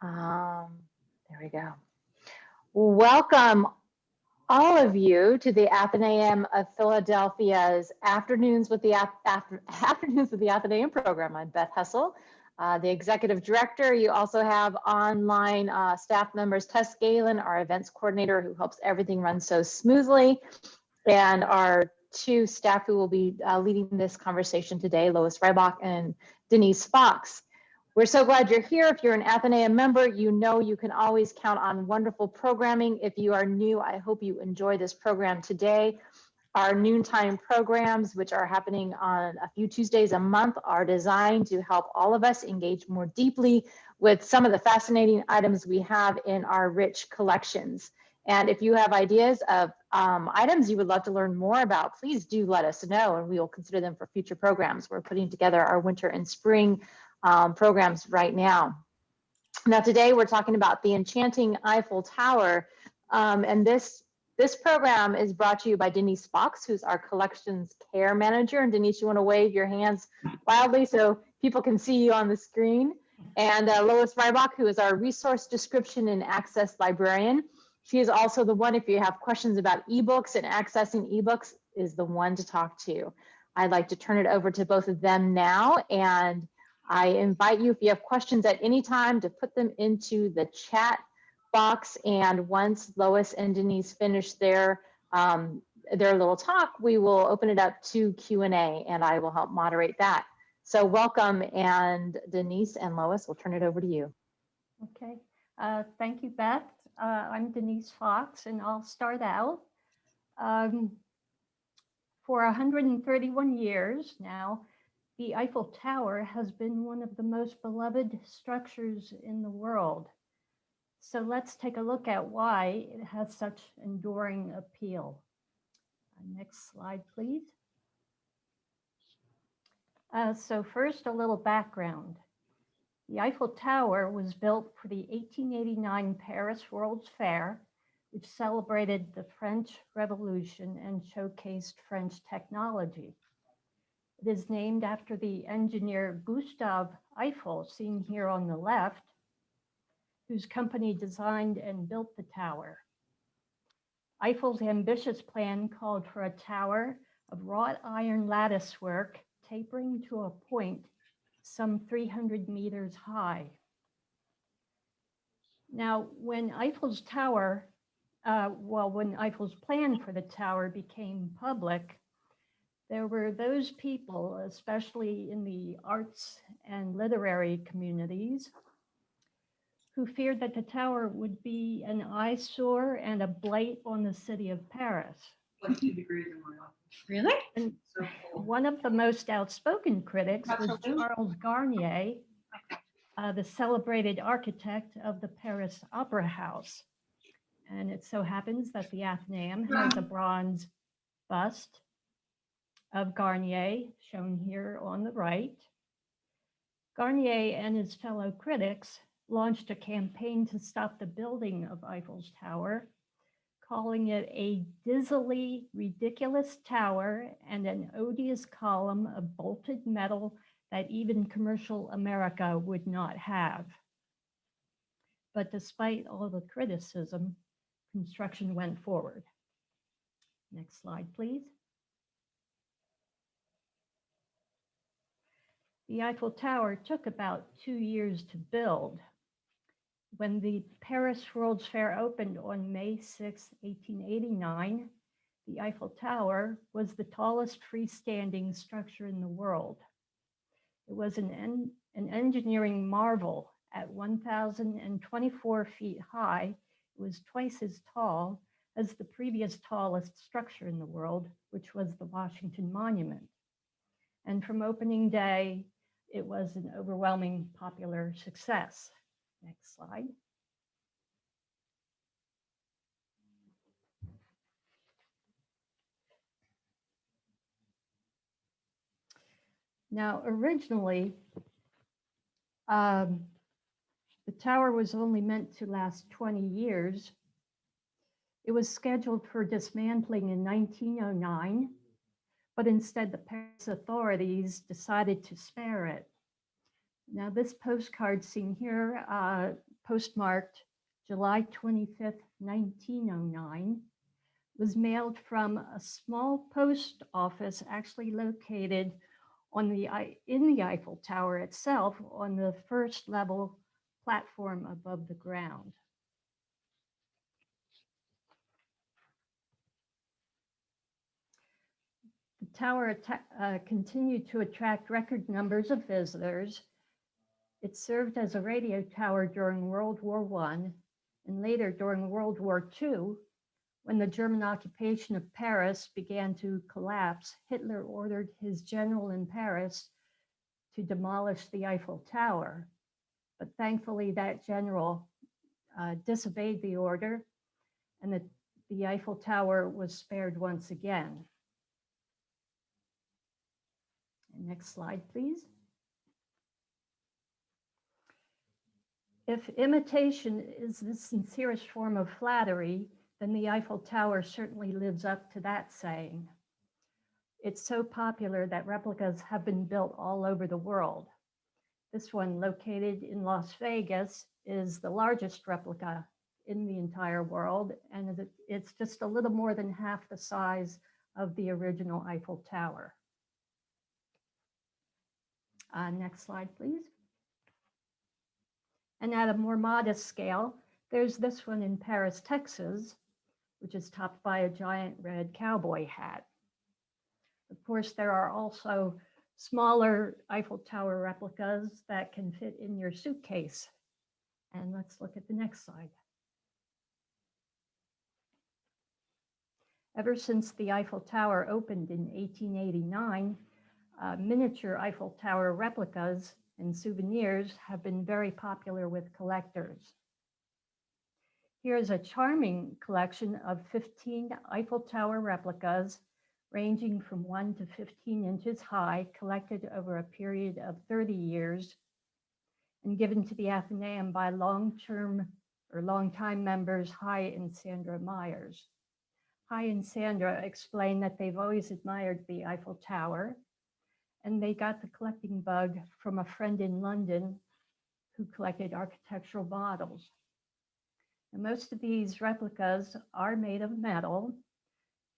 There we go. Welcome all of you to the Athenaeum of Philadelphia's Afternoons with the Athenaeum program. I'm Beth Hessel, the Executive Director. You also have online staff members, Tess Galen, our events coordinator, who helps everything run so smoothly, and our two staff who will be leading this conversation today, Lois Reibach and Denise Fox. We're so glad you're here. If you're an Athenaeum member, you know you can always count on wonderful programming. If you are new, I hope you enjoy this program today. Our noontime programs, which are happening on a few Tuesdays a month, are designed to help all of us engage more deeply with some of the fascinating items we have in our rich collections. And if you have ideas of items you would love to learn more about, please do let us know, and we will consider them for future programs. We're putting together our winter and spring programs right now. Now today we're talking about the Enchanting Eiffel Tower, and this program is brought to you by Denise Fox, who's our collections care manager. And Denise, you want to wave your hands wildly so people can see you on the screen. And Lois Reibach, who is our resource description and access librarian. She is also the one, if you have questions about ebooks and accessing ebooks, is the one to talk to. I'd like to turn it over to both of them now, and I invite you, if you have questions at any time, to put them into the chat box. And once Lois and Denise finish their little talk, we will open it up to Q&A, and I will help moderate that. So welcome, and Denise and Lois, we'll turn it over to you. Okay, thank you, Beth. I'm Denise Fox, and I'll start out. For 131 years now, the Eiffel Tower has been one of the most beloved structures in the world. So let's take a look at why it has such enduring appeal. Next slide, please. So first, a little background. The Eiffel Tower was built for the 1889 Paris World's Fair, which celebrated the French Revolution and showcased French technology. It is named after the engineer Gustave Eiffel, seen here on the left, whose company designed and built the tower. Eiffel's ambitious plan called for a tower of wrought iron lattice work tapering to a point some 300 meters high. Now, when Eiffel's plan for the tower became public, there were those people, especially in the arts and literary communities, who feared that the tower would be an eyesore and a blight on the city of Paris. 2 degrees in my office. Really? And so cool. One of the most outspoken critics was Charles Garnier, the celebrated architect of the Paris Opera House. And it so happens that the Athenaeum has a bronze bust of Garnier, shown here on the right. Garnier and his fellow critics launched a campaign to stop the building of Eiffel's Tower, calling it a dizzily ridiculous tower and an odious column of bolted metal that even commercial America would not have. But despite all the criticism, construction went forward. Next slide, please. The Eiffel Tower took about 2 years to build. When the Paris World's Fair opened on May 6, 1889, the Eiffel Tower was the tallest freestanding structure in the world. It was an engineering marvel. At 1,024 feet high, it was twice as tall as the previous tallest structure in the world, which was the Washington Monument. And from opening day, it was an overwhelming popular success. Next slide. Now, originally, the tower was only meant to last 20 years. It was scheduled for dismantling in 1909, but instead the Paris authorities decided to spare it. Now, this postcard seen here postmarked July 25th, 1909, was mailed from a small post office actually located in the Eiffel Tower itself on the first level platform above the ground. The tower continued to attract record numbers of visitors. It served as a radio tower during World War I and later during World War II. When the German occupation of Paris began to collapse, Hitler ordered his general in Paris to demolish the Eiffel Tower. But thankfully, that general disobeyed the order, and the Eiffel Tower was spared once again. Next slide, please. If imitation is the sincerest form of flattery, then the Eiffel Tower certainly lives up to that saying. It's so popular that replicas have been built all over the world. This one, located in Las Vegas, is the largest replica in the entire world, and it's just a little more than half the size of the original Eiffel Tower. Next slide, please. And at a more modest scale, there's this one in Paris, Texas, which is topped by a giant red cowboy hat. Of course, there are also smaller Eiffel Tower replicas that can fit in your suitcase. And let's look at the next slide. Ever since the Eiffel Tower opened in 1889, miniature Eiffel Tower replicas and souvenirs have been very popular with collectors. Here's a charming collection of 15 Eiffel Tower replicas ranging from 1 to 15 inches high, collected over a period of 30 years and given to the Athenaeum by longtime members Hy and Sandra Myers. Hy and Sandra explain that they've always admired the Eiffel Tower, and they got the collecting bug from a friend in London who collected architectural models. And most of these replicas are made of metal.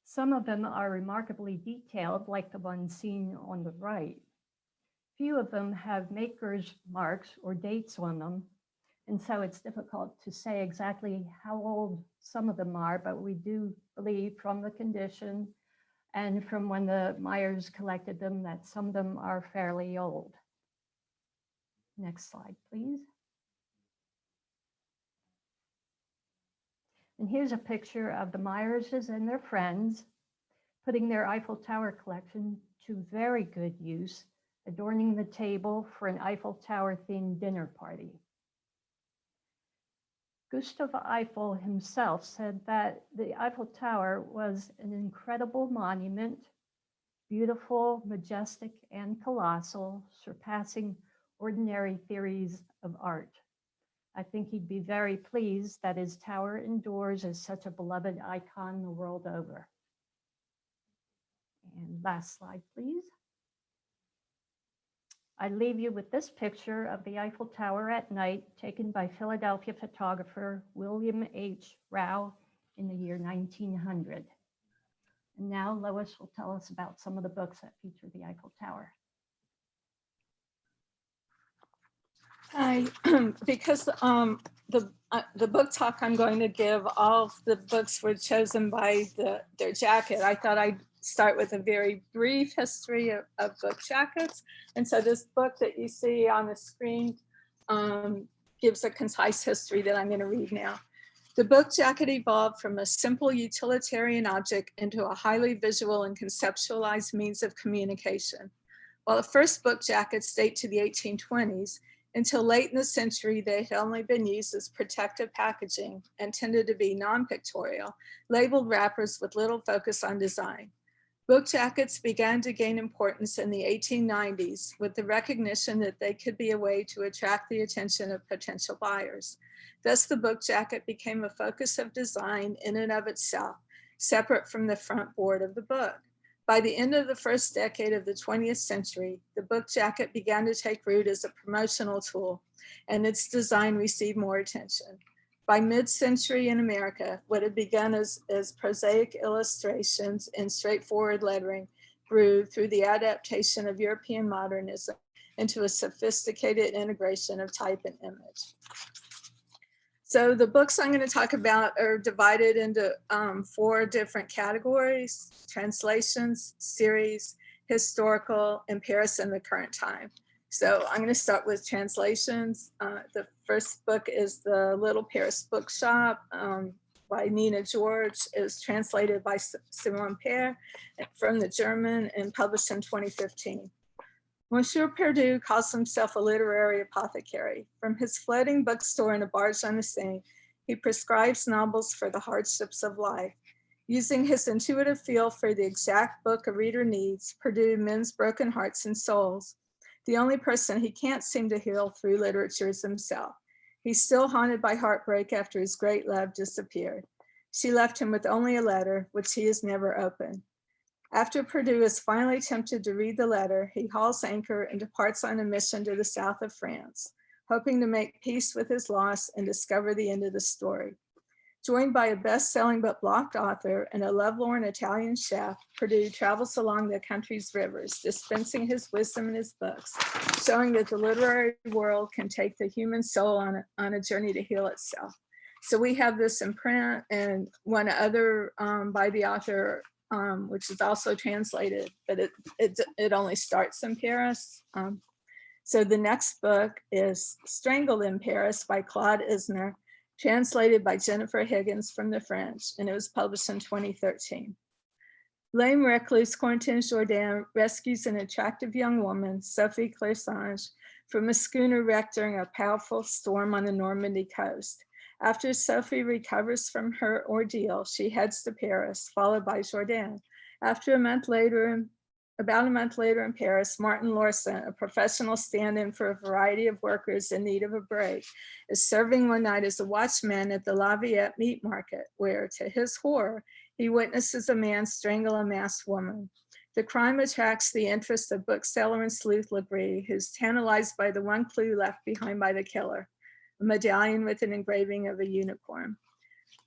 Some of them are remarkably detailed, like the one seen on the right. Few of them have maker's marks or dates on them, and so it's difficult to say exactly how old some of them are, but we do believe from the condition and from when the Myers collected them that some of them are fairly old. Next slide, please. And here's a picture of the Myerses and their friends putting their Eiffel Tower collection to very good use, adorning the table for an Eiffel Tower themed dinner party. Gustav Eiffel himself said that the Eiffel Tower was an incredible monument, beautiful, majestic, and colossal, surpassing ordinary theories of art. I think he'd be very pleased that his tower endures as such a beloved icon the world over. And last slide, please. I leave you with this picture of the Eiffel Tower at night, taken by Philadelphia photographer William H. Rao in the year 1900. And now Lois will tell us about some of the books that feature the Eiffel Tower. Hi, because the book talk I'm going to give, all of the books were chosen by their jacket. I thought I'd start with a very brief history of book jackets. And so this book that you see on the screen gives a concise history that I'm going to read now. The book jacket evolved from a simple utilitarian object into a highly visual and conceptualized means of communication. While the first book jackets date to the 1820s, until late in the century, they had only been used as protective packaging and tended to be non-pictorial, labeled wrappers with little focus on design. Book jackets began to gain importance in the 1890s with the recognition that they could be a way to attract the attention of potential buyers. Thus, the book jacket became a focus of design in and of itself, separate from the front board of the book. By the end of the first decade of the 20th century, the book jacket began to take root as a promotional tool, and its design received more attention. By mid-century in America, what had begun as prosaic illustrations and straightforward lettering grew through the adaptation of European modernism into a sophisticated integration of type and image. So the books I'm going to talk about are divided into 4 different categories: translations, series, historical, and Paris in the current time. So I'm going to start with translations. The first book is The Little Paris Bookshop by Nina George. It was translated by Simone Pear from the German and published in 2015. Monsieur Perdue calls himself a literary apothecary. From his floating bookstore in a barge on the Seine, he prescribes novels for the hardships of life. Using his intuitive feel for the exact book a reader needs, Perdue mends broken hearts and souls. The only person he can't seem to heal through literature is himself. He's still haunted by heartbreak after his great love disappeared. She left him with only a letter, which he has never opened. After Perdue is finally tempted to read the letter, he hauls anchor and departs on a mission to the south of France, hoping to make peace with his loss and discover the end of the story. Joined by a best-selling but blocked author and a lovelorn Italian chef, Perdue travels along the country's rivers, dispensing his wisdom in his books, showing that the literary world can take the human soul on a journey to heal itself. So we have this in print and one other by the author, which is also translated, but it only starts in Paris. So the next book is Strangled in Paris by Claude Isner, translated by Jennifer Higgins from the French, and it was published in 2013. Lame recluse Corentin Jourdain rescues an attractive young woman, Sophie Clairsange, from a schooner wrecked during a powerful storm on the Normandy coast. After Sophie recovers from her ordeal, she heads to Paris, followed by Jourdain. About a month later in Paris, Martin Lorson, a professional stand-in for a variety of workers in need of a break, is serving one night as a watchman at the Lafayette meat market, where, to his horror, he witnesses a man strangle a masked woman. The crime attracts the interest of bookseller and sleuth Labrie, who's tantalized by the one clue left behind by the killer, a medallion with an engraving of a unicorn.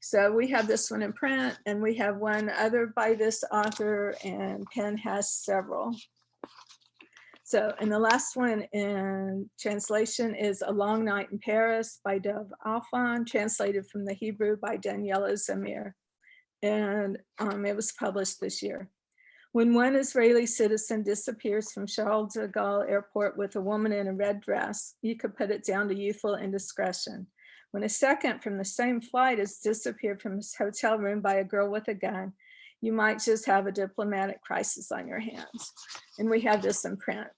So we have this one in print, and we have one other by this author, and Penn has several. So, and the last one in translation is A Long Night in Paris by Dov Alfon, translated from the Hebrew by Daniela Zamir. And it was published this year. When one Israeli citizen disappears from Charles de Gaulle Airport with a woman in a red dress, you could put it down to youthful indiscretion. When a second from the same flight has disappeared from his hotel room by a girl with a gun, you might just have a diplomatic crisis on your hands. And we have this in print.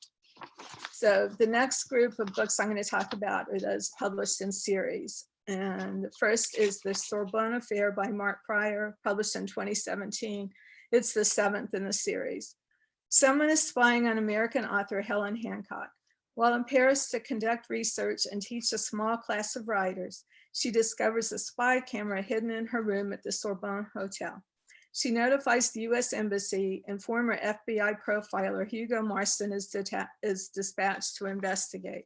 So the next group of books I'm going to talk about are those published in series. And the first is The Sorbonne Affair by Mark Pryor, published in 2017. It's the 7th in the series. Someone is spying on American author Helen Hancock. While in Paris to conduct research and teach a small class of writers, she discovers a spy camera hidden in her room at the Sorbonne Hotel. She notifies the US Embassy, and former FBI profiler Hugo Marston is dispatched to investigate.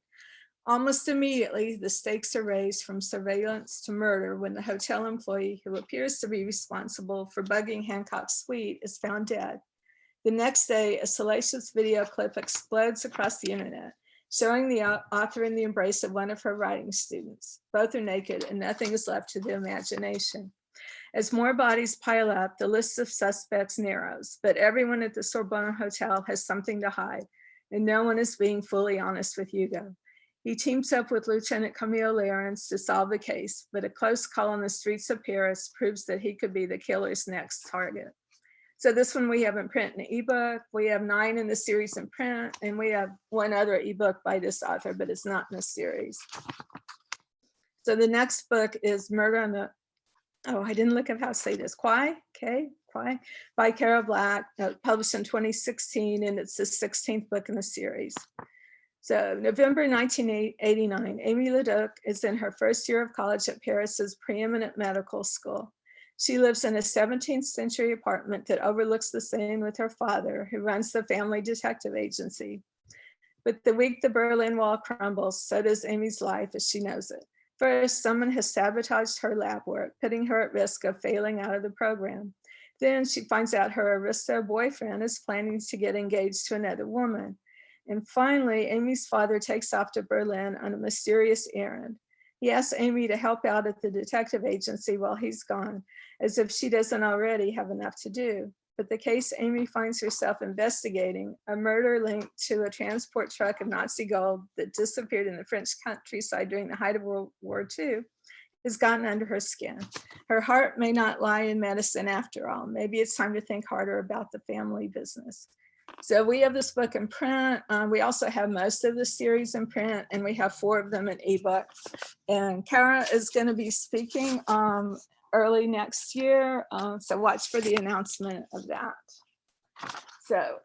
Almost immediately, the stakes are raised from surveillance to murder when the hotel employee who appears to be responsible for bugging Hancock's suite is found dead. The next day, a salacious video clip explodes across the internet, showing the author in the embrace of one of her writing students. Both are naked and nothing is left to the imagination. As more bodies pile up, the list of suspects narrows, but everyone at the Sorbonne Hotel has something to hide, and no one is being fully honest with Hugo. He teams up with Lieutenant Camille Lérens to solve the case, but a close call on the streets of Paris proves that he could be the killer's next target. So this one we have in print and ebook. We have 9 in the series in print, and we have one other ebook by this author, but it's not in the series. So the next book is Murder on the, I didn't look up how to say this, Quai, by Carol Black, published in 2016, and it's the 16th book in the series. So November 1989, Amy Leduc is in her first year of college at Paris's preeminent medical school. She lives in a 17th century apartment that overlooks the Seine with her father, who runs the family detective agency. But the week the Berlin Wall crumbles, so does Amy's life as she knows it. First, someone has sabotaged her lab work, putting her at risk of failing out of the program. Then she finds out her aristo boyfriend is planning to get engaged to another woman. And finally, Amy's father takes off to Berlin on a mysterious errand. He asks Amy to help out at the detective agency while he's gone, as if she doesn't already have enough to do. But the case Amy finds herself investigating, a murder linked to a transport truck of Nazi gold that disappeared in the French countryside during the height of World War II, has gotten under her skin. Her heart may not lie in medicine after all. Maybe it's time to think harder about the family business. So we have this book in print. We also have most of the series in print, and we have 4 of them in ebook. And Kara is going to be speaking early next year. So watch for the announcement of that. So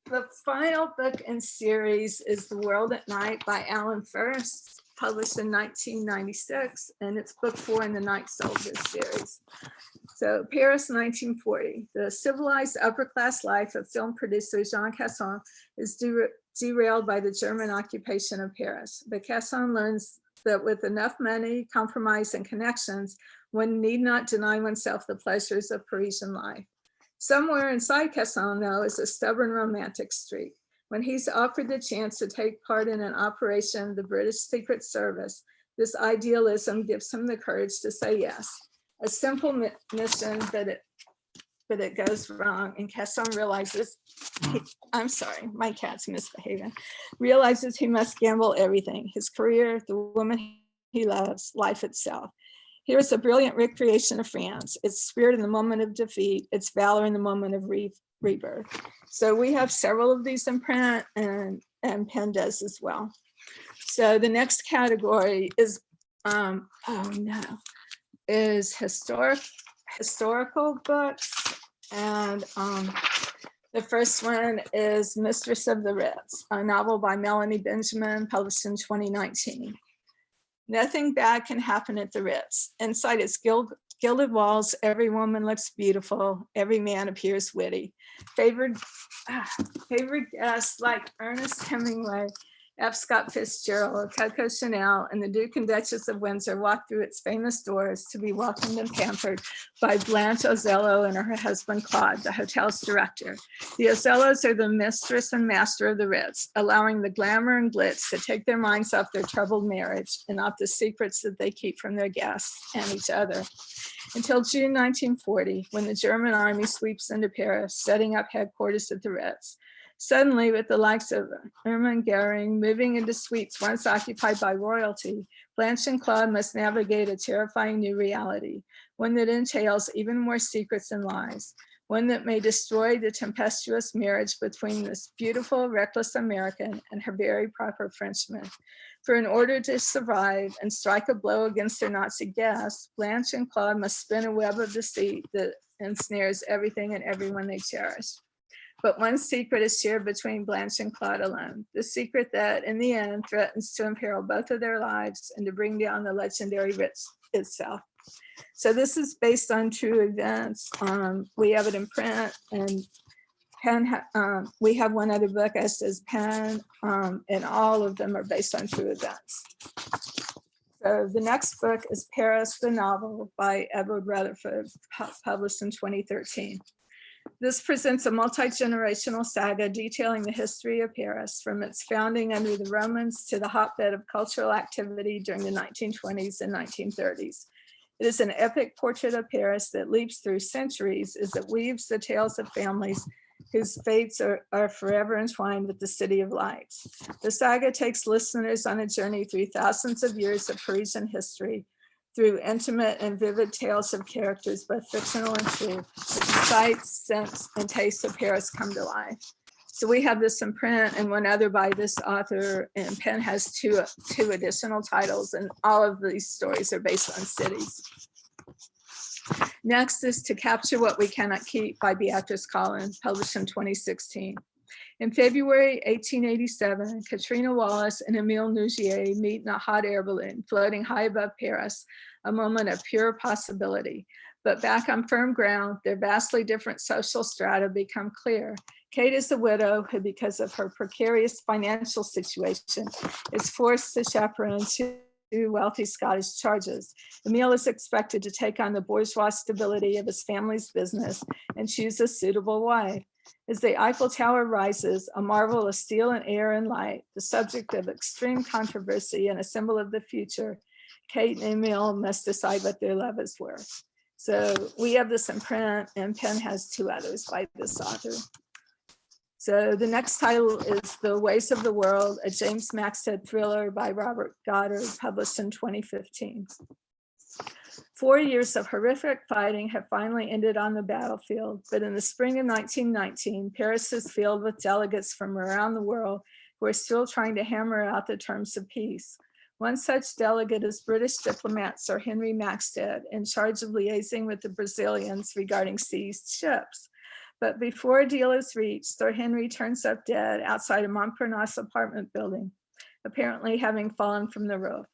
the final book in series is The World at Night by Alan First, published in 1996, and it's book 4 in the Night Soldier series. So Paris, 1940. The civilized upper-class life of film producer Jean Casson is derailed by the German occupation of Paris. But Casson learns that with enough money, compromise, and connections, one need not deny oneself the pleasures of Parisian life. Somewhere inside Casson, though, is a stubborn romantic streak. When he's offered the chance to take part in an operation of the British Secret Service, this idealism gives him the courage to say yes. A simple mission, but it goes wrong, and Casson realizes, I'm sorry, my cat's misbehaving, realizes he must gamble everything, his career, the woman he loves, life itself. Here's a brilliant recreation of France, its spirit in the moment of defeat, its valor in the moment of rebirth. So we have several of these in print, and Penn does as well. So the next category is, is historical books. And the first one is Mistress of the Ritz, a novel by Melanie Benjamin, published in 2019. Nothing bad can happen at the Ritz. Inside its gilded walls, every woman looks beautiful, every man appears witty. Favored guests like Ernest Hemingway, F. Scott Fitzgerald, Coco Chanel, and the Duke and Duchess of Windsor walk through its famous doors to be welcomed and pampered by Blanche Ozello and her husband Claude, the hotel's director. The Ozellos are the mistress and master of the Ritz, allowing the glamour and glitz to take their minds off their troubled marriage and off the secrets that they keep from their guests and each other. Until June 1940, when the German army sweeps into Paris, setting up headquarters at the Ritz. Suddenly, with the likes of Hermann Goering moving into suites once occupied by royalty, Blanche and Claude must navigate a terrifying new reality, one that entails even more secrets and lies, one that may destroy the tempestuous marriage between this beautiful, reckless American and her very proper Frenchman. For in order to survive and strike a blow against their Nazi guests, Blanche and Claude must spin a web of deceit that ensnares everything and everyone they cherish. But one secret is shared between Blanche and Claude alone, the secret that, in the end, threatens to imperil both of their lives and to bring down the legendary Ritz itself. So this is based on true events. We have it in print, and Penn, we have one other book, as does Penn, and all of them are based on true events. So the next book is Paris, the novel by Edward Rutherford, published in 2013. This presents a multi-generational saga detailing the history of Paris, from its founding under the Romans to the hotbed of cultural activity during the 1920s and 1930s. It is an epic portrait of Paris that leaps through centuries as it weaves the tales of families whose fates are forever entwined with the City of Lights. The saga takes listeners on a journey through thousands of years of Parisian history, through intimate and vivid tales of characters, both fictional and true. The sights, scents, and tastes of Paris come to life. So we have this in print and one other by this author, and Penn has two additional titles, and all of these stories are based on cities. Next is To Capture What We Cannot Keep by Beatrice Collins, published in 2016. In February 1887, Katrina Wallace and Emile Nougier meet in a hot air balloon floating high above Paris, a moment of pure possibility. But back on firm ground, their vastly different social strata become clear. Kate is a widow who, because of her precarious financial situation, is forced to chaperone two wealthy Scottish charges. Emile is expected to take on the bourgeois stability of his family's business and choose a suitable wife. As the Eiffel Tower rises, a marvel of steel and air and light, the subject of extreme controversy and a symbol of the future, Kate and Emile must decide what their love is worth. So we have this in print, and Penn has two others by this author. So the next title is The Ways of the World, a James Maxted thriller by Robert Goddard, published in 2015. 4 years of horrific fighting have finally ended on the battlefield, but in the spring of 1919, Paris is filled with delegates from around the world who are still trying to hammer out the terms of peace. One such delegate is British diplomat Sir Henry Maxted, in charge of liaising with the Brazilians regarding seized ships. But before a deal is reached, Sir Henry turns up dead outside a Montparnasse apartment building, apparently having fallen from the roof.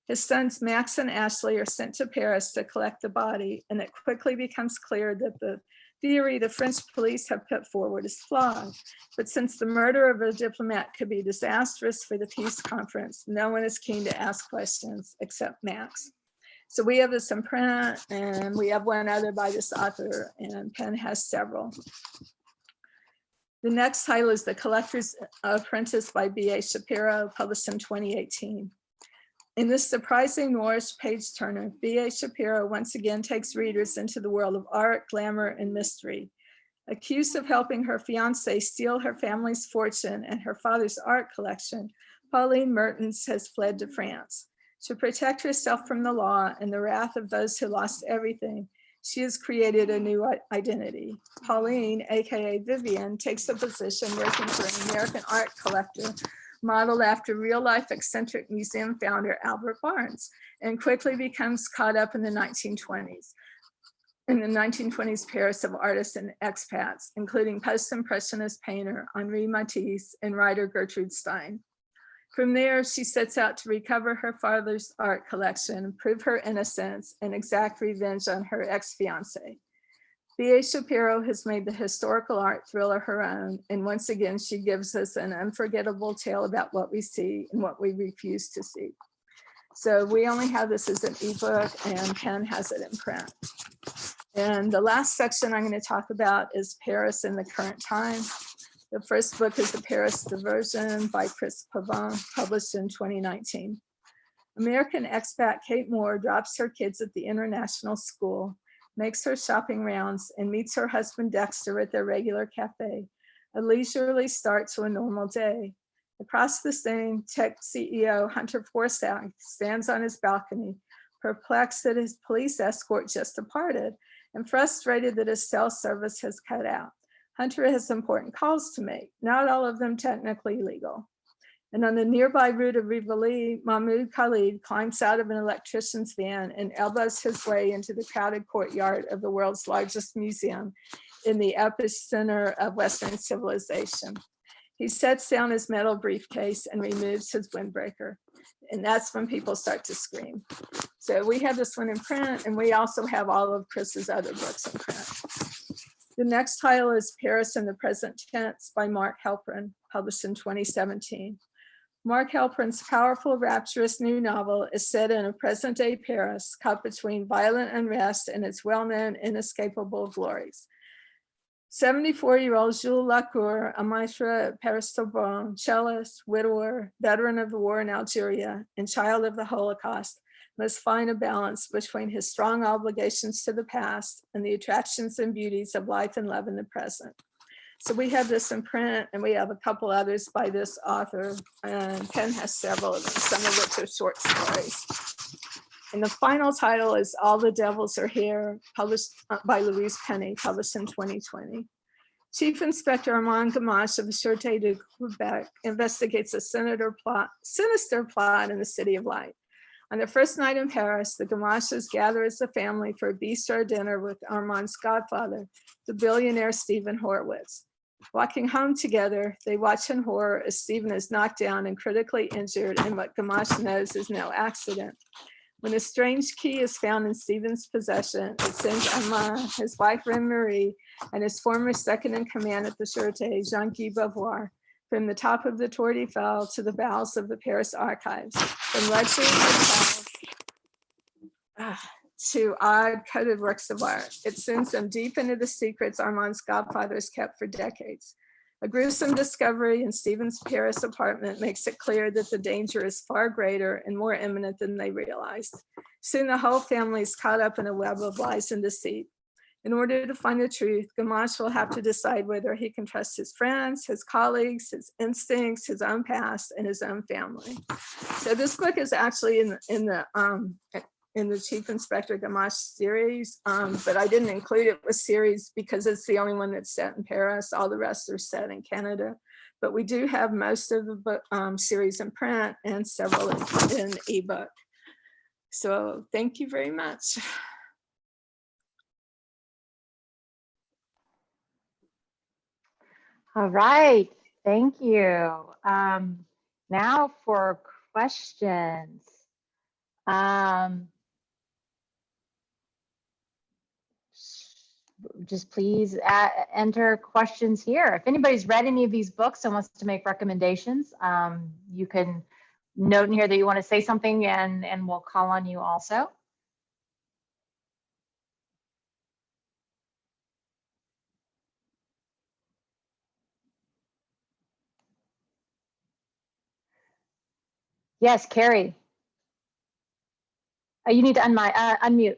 His sons Max and Ashley are sent to Paris to collect the body, and it quickly becomes clear that the theory the French police have put forward is flawed. But since the murder of a diplomat could be disastrous for the peace conference, no one is keen to ask questions except Max. So we have this in print, and we have one other by this author, and Penn has several. The next title is The Collectors Apprentice by B.A. Shapiro, published in 2018. In this surprising noirish page turner, B.A. Shapiro once again takes readers into the world of art, glamour, and mystery. Accused of helping her fiancé steal her family's fortune and her father's art collection, Pauline Mertens has fled to France. To protect herself from the law and the wrath of those who lost everything, she has created a new identity. Pauline, aka Vivian, takes a position working for an American art collector modeled after real-life eccentric museum founder Albert Barnes, and quickly becomes caught up in the 1920s. In the 1920s Paris of artists and expats, including post-impressionist painter Henri Matisse and writer Gertrude Stein. From there, she sets out to recover her father's art collection, prove her innocence, and exact revenge on her ex-fiancé. B.A. Shapiro has made the historical art thriller her own, and once again, she gives us an unforgettable tale about what we see and what we refuse to see. So we only have this as an ebook, and Penn has it in print. And the last section I'm going to talk about is Paris in the Current Time. The first book is The Paris Diversion by Chris Pavon, published in 2019. American expat Kate Moore drops her kids at the international school, makes her shopping rounds, and meets her husband Dexter at their regular cafe, a leisurely start to a normal day. Across the scene, tech CEO Hunter Forsyth stands on his balcony, perplexed that his police escort just departed and frustrated that his cell service has cut out. Hunter has important calls to make, not all of them technically legal. And on the nearby route of Rivoli, Mahmoud Khalid climbs out of an electrician's van and elbows his way into the crowded courtyard of the world's largest museum in the epicenter of Western civilization. He sets down his metal briefcase and removes his windbreaker. And that's when people start to scream. So we have this one in print, and we also have all of Chris's other books in print. The next title is Paris in the Present Tense by Mark Halperin, published in 2017. Mark Halperin's powerful, rapturous new novel is set in a present-day Paris caught between violent unrest and its well-known inescapable glories. 74-year-old Jules Lacour, a maître at Paris Sorbonne, cellist, widower, veteran of the war in Algeria, and child of the Holocaust, must find a balance between his strong obligations to the past and the attractions and beauties of life and love in the present. So we have this in print, and we have a couple others by this author, and Penn has several of them, some of which are short stories. And the final title is All the Devils Are Here, published by Louise Penny, published in 2020. Chief Inspector Armand Gamache of the Sûreté de Quebec investigates a sinister plot in the City of Light. On their first night in Paris, the Gamaches gather as a family for a bistro dinner with Armand's godfather, the billionaire Stephen Horowitz. Walking home together, they watch in horror as Stephen is knocked down and critically injured in what Gamache knows is no accident. When a strange key is found in Stephen's possession, it sends Armand, his wife Marie, and his former second in command at the Sûreté, Jean-Guy Beauvoir, from the top of the Tour d'Eiffel to the bowels of the Paris archives, from luxury hotels to odd coded works of art. It sends them deep into the secrets Armand's godfathers kept for decades. A gruesome discovery in Stephen's Paris apartment makes it clear that the danger is far greater and more imminent than they realized. Soon the whole family is caught up in a web of lies and deceit. In order to find the truth, Gamache will have to decide whether he can trust his friends, his colleagues, his instincts, his own past, and his own family. So this book is actually in the Chief Inspector Gamache series, but I didn't include it with series because it's the only one that's set in Paris. All the rest are set in Canada. But we do have most of the book series in print and several in ebook. So thank you very much. All right, thank you. Now for questions. Just please enter questions here. If anybody's read any of these books and wants to make recommendations, you can note in here that you want to say something and we'll call on you also. Yes, Carrie. You need to unmute.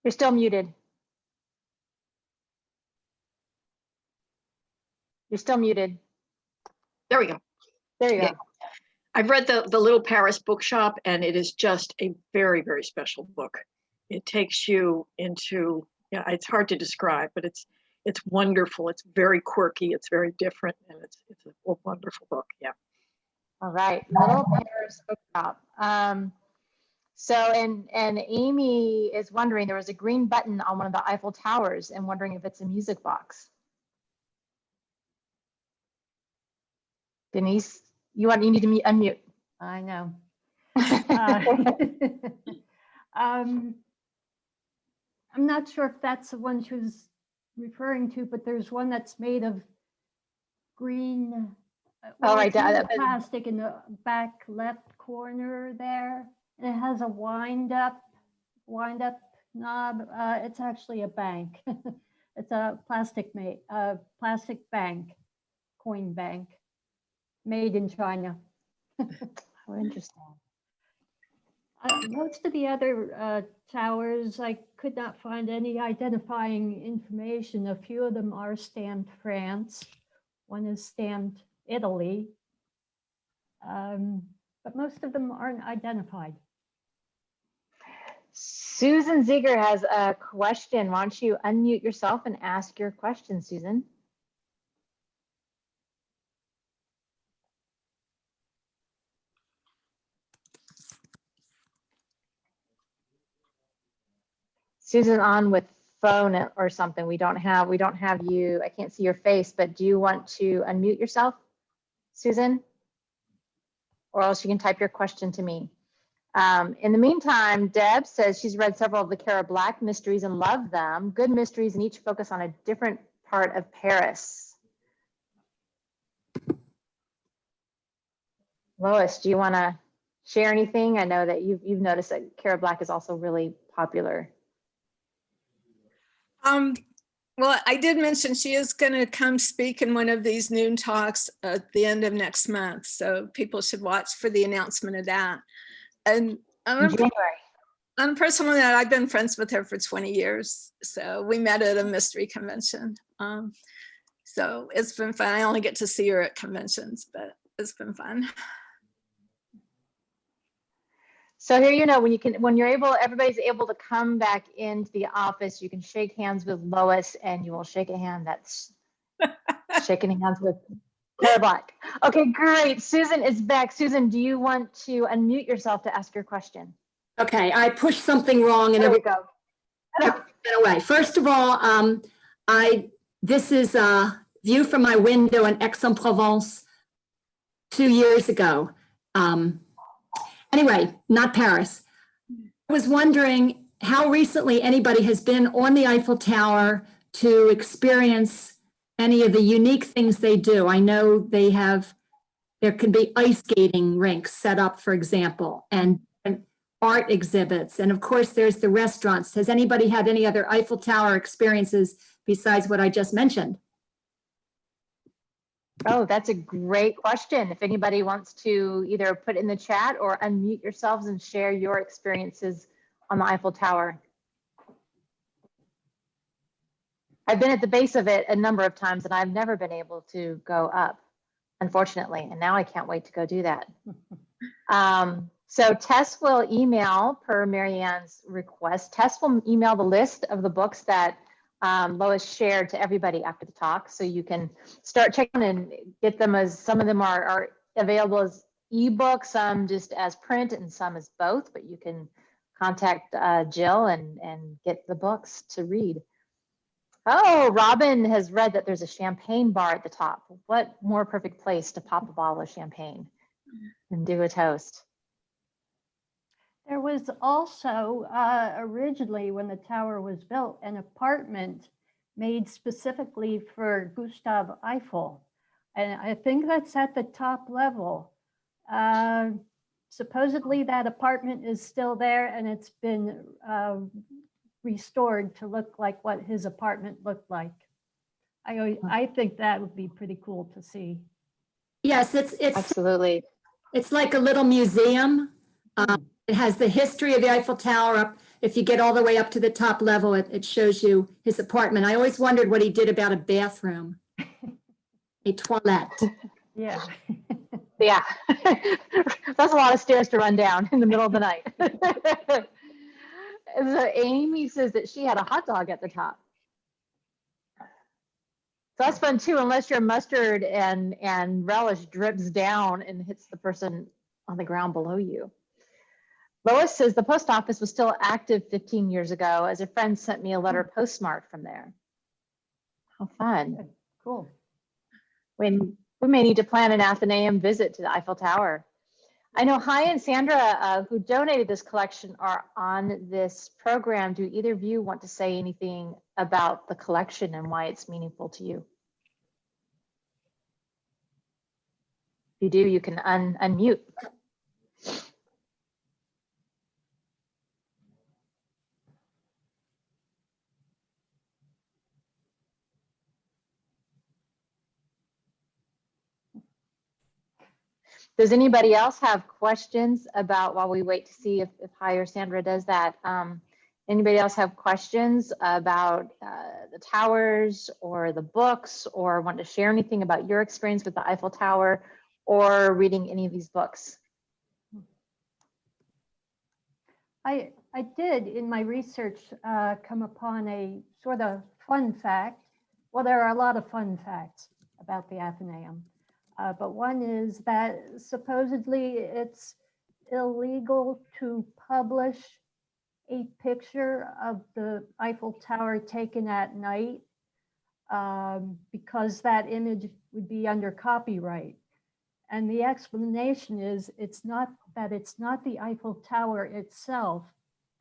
You're still muted. You're still muted. There we go. There you Yeah. go. I've read the Little Paris Bookshop, and it is just a very, very special book. It takes you into, yeah, it's hard to describe, but it's wonderful. It's very quirky. It's very different, and it's a wonderful book. Yeah. All right, Little Paris Bookshop. So, and Amy is wondering, there was a green button on one of the Eiffel Towers and wondering if it's a music box. Denise, you need to unmute. I know. I'm not sure if that's the one she was referring to, but there's one that's made of green right, plastic in the back left corner there. And it has a wind up knob. It's actually a bank. It's a plastic bank, coin bank, made in China. How interesting. Most of the other towers, I could not find any identifying information. A few of them are stamped France. One is stamped Italy. But most of them aren't identified. Susan Ziegler has a question. Why don't you unmute yourself and ask your question, Susan? Susan on with phone or something. We don't have you. I can't see your face, but do you want to unmute yourself, Susan? Or else you can type your question to me. In the meantime, Deb says she's read several of the Cara Black mysteries and loved them. Good mysteries and each focus on a different part of Paris. Lois, do you want to share anything? I know that you've noticed that Cara Black is also really popular. Well, I did mention she is going to come speak in one of these noon talks at the end of next month. So people should watch for the announcement of that. And on a personal note, I've been friends with her for 20 years. So we met at a mystery convention. So it's been fun. I only get to see her at conventions, but it's been fun. So here, when you're able, everybody's able to come back into the office, you can shake hands with Lois and you will shake a hand that's shaking hands with Cara Black. Okay, great. Susan is back. Susan, do you want to unmute yourself to ask your question? Okay, I pushed something wrong and There we go. Away. First of all, this is a view from my window in Aix-en-Provence 2 years ago. Anyway, not Paris. I was wondering how recently anybody has been on the Eiffel Tower to experience any of the unique things they do. I know there can be ice skating rinks set up, for example, and art exhibits. And of course, there's the restaurants. Has anybody had any other Eiffel Tower experiences besides what I just mentioned? Oh, that's a great question. If anybody wants to either put in the chat or unmute yourselves and share your experiences on the Eiffel Tower. I've been at the base of it a number of times and I've never been able to go up, unfortunately. And now I can't wait to go do that. So Tess will email, per Marianne's request, Tess will email the list of the books that Lois shared to everybody after the talk. So you can start checking and get them, as some of them are available as ebooks, some just as print and some as both, but you can contact Jill and get the books to read. Oh, Robin has read that there's a champagne bar at the top. What more perfect place to pop a bottle of champagne and do a toast? There was also originally, when the tower was built, an apartment made specifically for Gustav Eiffel. And I think that's at the top level. Supposedly that apartment is still there and it's been restored to look like what his apartment looked like. I think that would be pretty cool to see. Yes, it's Absolutely. It's like a little museum. It has the history of the Eiffel Tower up. If you get all the way up to the top level, it shows you his apartment. I always wondered what he did about a bathroom, a toilette. Yeah. Yeah, that's a lot of stairs to run down in the middle of the night. So Amy says that she had a hot dog at the top. So that's fun too, unless your mustard and relish drips down and hits the person on the ground below you. Lois says the post office was still active 15 years ago, as a friend sent me a letter postmarked from there. How fun. Cool. We may need to plan an Athenaeum visit to the Eiffel Tower. I know Hi and Sandra, who donated this collection, are on this program. Do either of you want to say anything about the collection and why it's meaningful to you? If you do, you can unmute. Does anybody else have questions about, while we wait to see if Hi or Sandra does that, anybody else have questions about the towers or the books, or want to share anything about your experience with the Eiffel Tower or reading any of these books? I did, in my research, come upon a sort of fun fact. Well, there are a lot of fun facts about the Athenaeum. But one is that supposedly it's illegal to publish a picture of the Eiffel Tower taken at night because that image would be under copyright. And the explanation is it's not the Eiffel Tower itself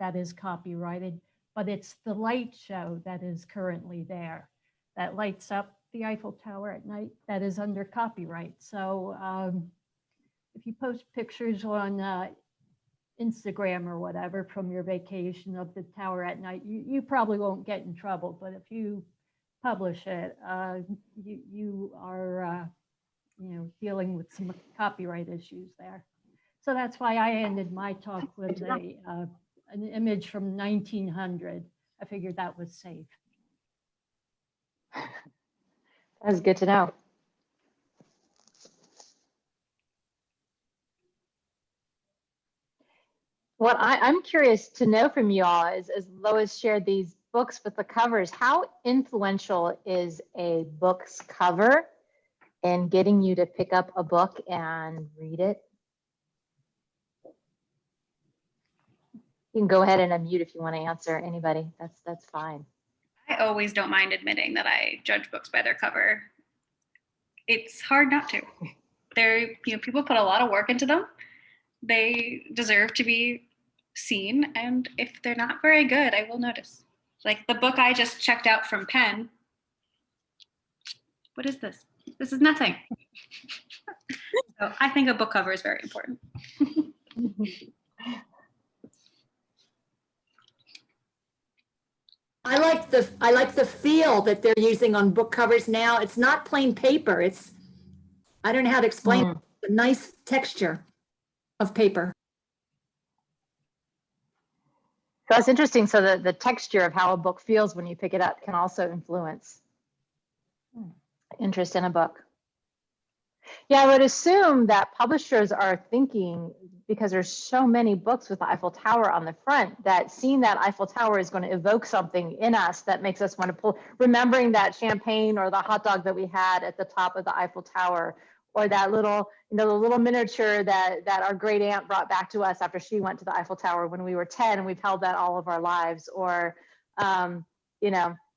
that is copyrighted, but it's the light show that is currently there that lights up the Eiffel Tower at night that is under copyright. So if you post pictures on Instagram or whatever from your vacation of the tower at night, you probably won't get in trouble. But if you publish it, you are dealing with some copyright issues there. So that's why I ended my talk with an image from 1900. I figured that was safe. That's good to know. What I'm curious to know from you all is, as Lois shared these books with the covers, how influential is a book's cover in getting you to pick up a book and read it? You can go ahead and unmute if you want to answer anybody. That's fine. I always don't mind admitting that I judge books by their cover. It's hard not to. People put a lot of work into them. They deserve to be seen, and if they're not very good, I will notice. Like the book I just checked out from Penn. What is this? This is nothing. So I think a book cover is very important. I like the feel that they're using on book covers now. It's not plain paper. I don't know how to explain it. A nice texture of paper. So that's interesting. So the texture of how a book feels when you pick it up can also influence interest in a book. Yeah, I would assume that publishers are thinking, because there's so many books with the Eiffel Tower on the front, that seeing that Eiffel Tower is going to evoke something in us that makes us want to pull, remembering that champagne or the hot dog that we had at the top of the Eiffel Tower, or that little, the little miniature that our great aunt brought back to us after she went to the Eiffel Tower when we were 10, and we've held that all of our lives, or,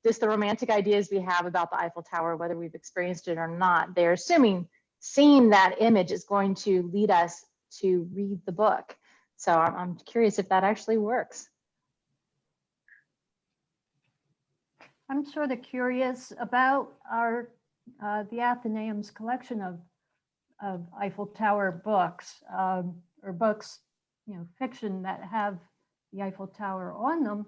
just the romantic ideas we have about the Eiffel Tower, whether we've experienced it or not. They're assuming seeing that image is going to lead us to read the book. So I'm curious if that actually works. I'm sort of curious about the Athenaeum's collection of Eiffel Tower books, or books, fiction that have the Eiffel Tower on them.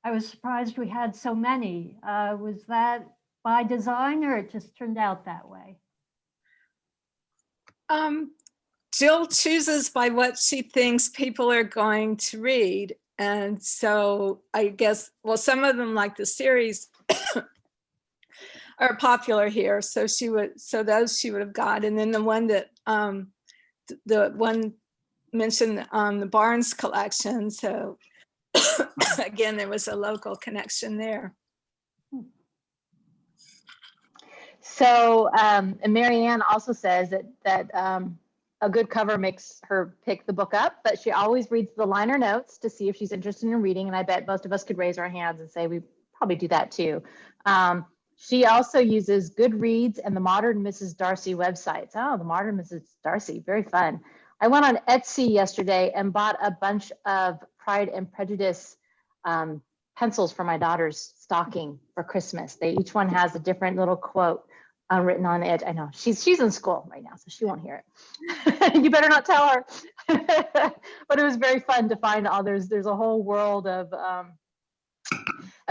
I was surprised we had so many. Was that by design, or it just turned out that way? Jill chooses by what she thinks people are going to read. And so I guess, well, some of them, like the series, are popular here. So those she would have got. And then the one that, the one mentioned the Barnes collection. So again, there was a local connection there. So, and Marianne also says that a good cover makes her pick the book up, but she always reads the liner notes to see if she's interested in reading. And I bet most of us could raise our hands and say we probably do that too. She also uses Goodreads and the Modern Mrs. Darcy websites. Oh, the Modern Mrs. Darcy, very fun. I went on Etsy yesterday and bought a bunch of Pride and Prejudice pencils for my daughter's stocking for Christmas. Each one has a different little quote written on the edge. I know she's in school right now, so she won't hear it. You better not tell her. But it was very fun to find all. There's a whole world of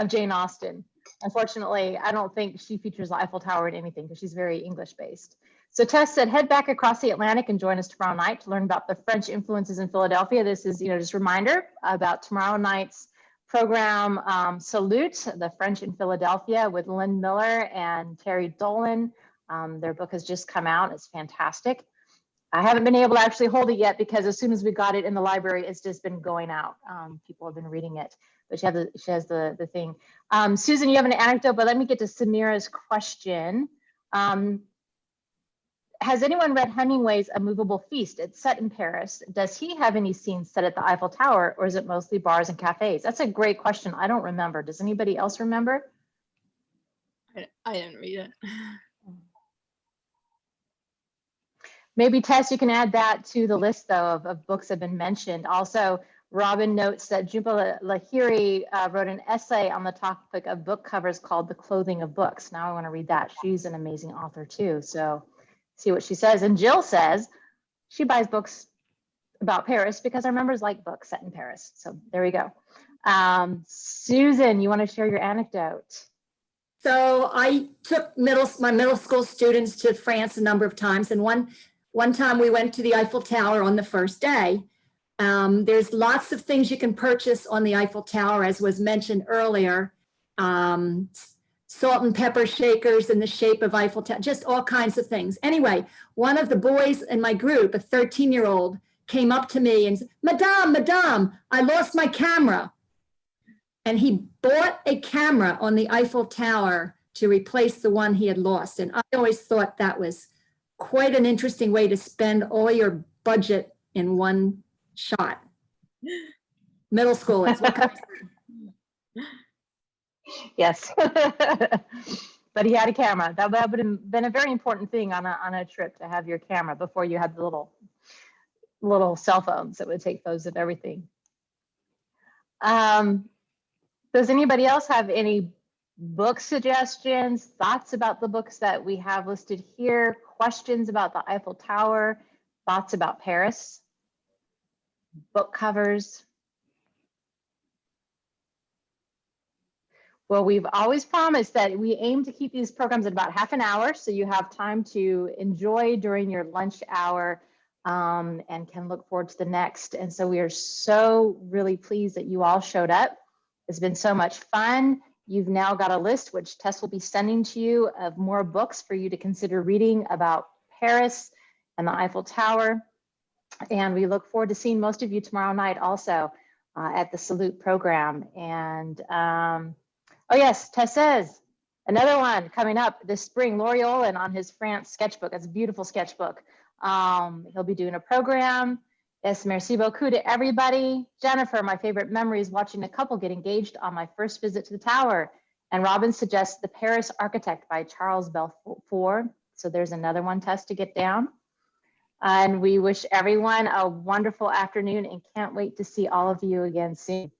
Jane Austen. Unfortunately, I don't think she features the Eiffel Tower in anything because she's very English based. So Tess said, head back across the Atlantic and join us tomorrow night to learn about the French influences in Philadelphia. This is, just a reminder about tomorrow night's program, Salute, the French in Philadelphia, with Lynn Miller and Terry Dolan. Their book has just come out. It's fantastic. I haven't been able to actually hold it yet because as soon as we got it in the library, it's just been going out. People have been reading it, but she has the thing. Susan, you have an anecdote, but let me get to Samira's question. Has anyone read Hemingway's A Movable Feast? It's set in Paris. Does he have any scenes set at the Eiffel Tower, or is it mostly bars and cafes? That's a great question. I don't remember. Does anybody else remember? I didn't read it. Maybe Tess, you can add that to the list though of books that have been mentioned. Also, Robin notes that Jhumpa Lahiri wrote an essay on the topic of book covers called The Clothing of Books. Now I want to read that. She's an amazing author too. So see what she says. And Jill says she buys books about Paris because our members like books set in Paris. So there we go. Susan, you want to share your anecdote? So I took my middle school students to France a number of times. And one time we went to the Eiffel Tower on the first day. There's lots of things you can purchase on the Eiffel Tower, as was mentioned earlier. Salt and pepper shakers in the shape of Eiffel Tower, just all kinds of things. Anyway, one of the boys in my group, a 13-year-old, came up to me and said, Madame, I lost my camera. And he bought a camera on the Eiffel Tower to replace the one he had lost. And I always thought that was quite an interesting way to spend all your budget in one shot. Middle schoolers. What kind of- Yes. But he had a camera. That would have been a very important thing on a trip, to have your camera before you had the little cell phones that would take photos of everything. Does anybody else have any book suggestions, thoughts about the books that we have listed here, questions about the Eiffel Tower, thoughts about Paris, book covers? Well, we've always promised that we aim to keep these programs at about half an hour, so you have time to enjoy during your lunch hour, and can look forward to the next. And so we are so really pleased that you all showed up. It's been so much fun. You've now got a list, which Tess will be sending to you, of more books for you to consider reading about Paris and the Eiffel Tower. And we look forward to seeing most of you tomorrow night also at the Salute program. And oh yes, Tess says, another one coming up this spring, Laurie Olin on his France sketchbook. It's a beautiful sketchbook. He'll be doing a program. Yes, merci beaucoup to everybody. Jennifer, my favorite memory is watching a couple get engaged on my first visit to the tower. And Robin suggests The Paris Architect by Charles Belfour. So there's another one, Tess, to get down. And we wish everyone a wonderful afternoon and can't wait to see all of you again soon.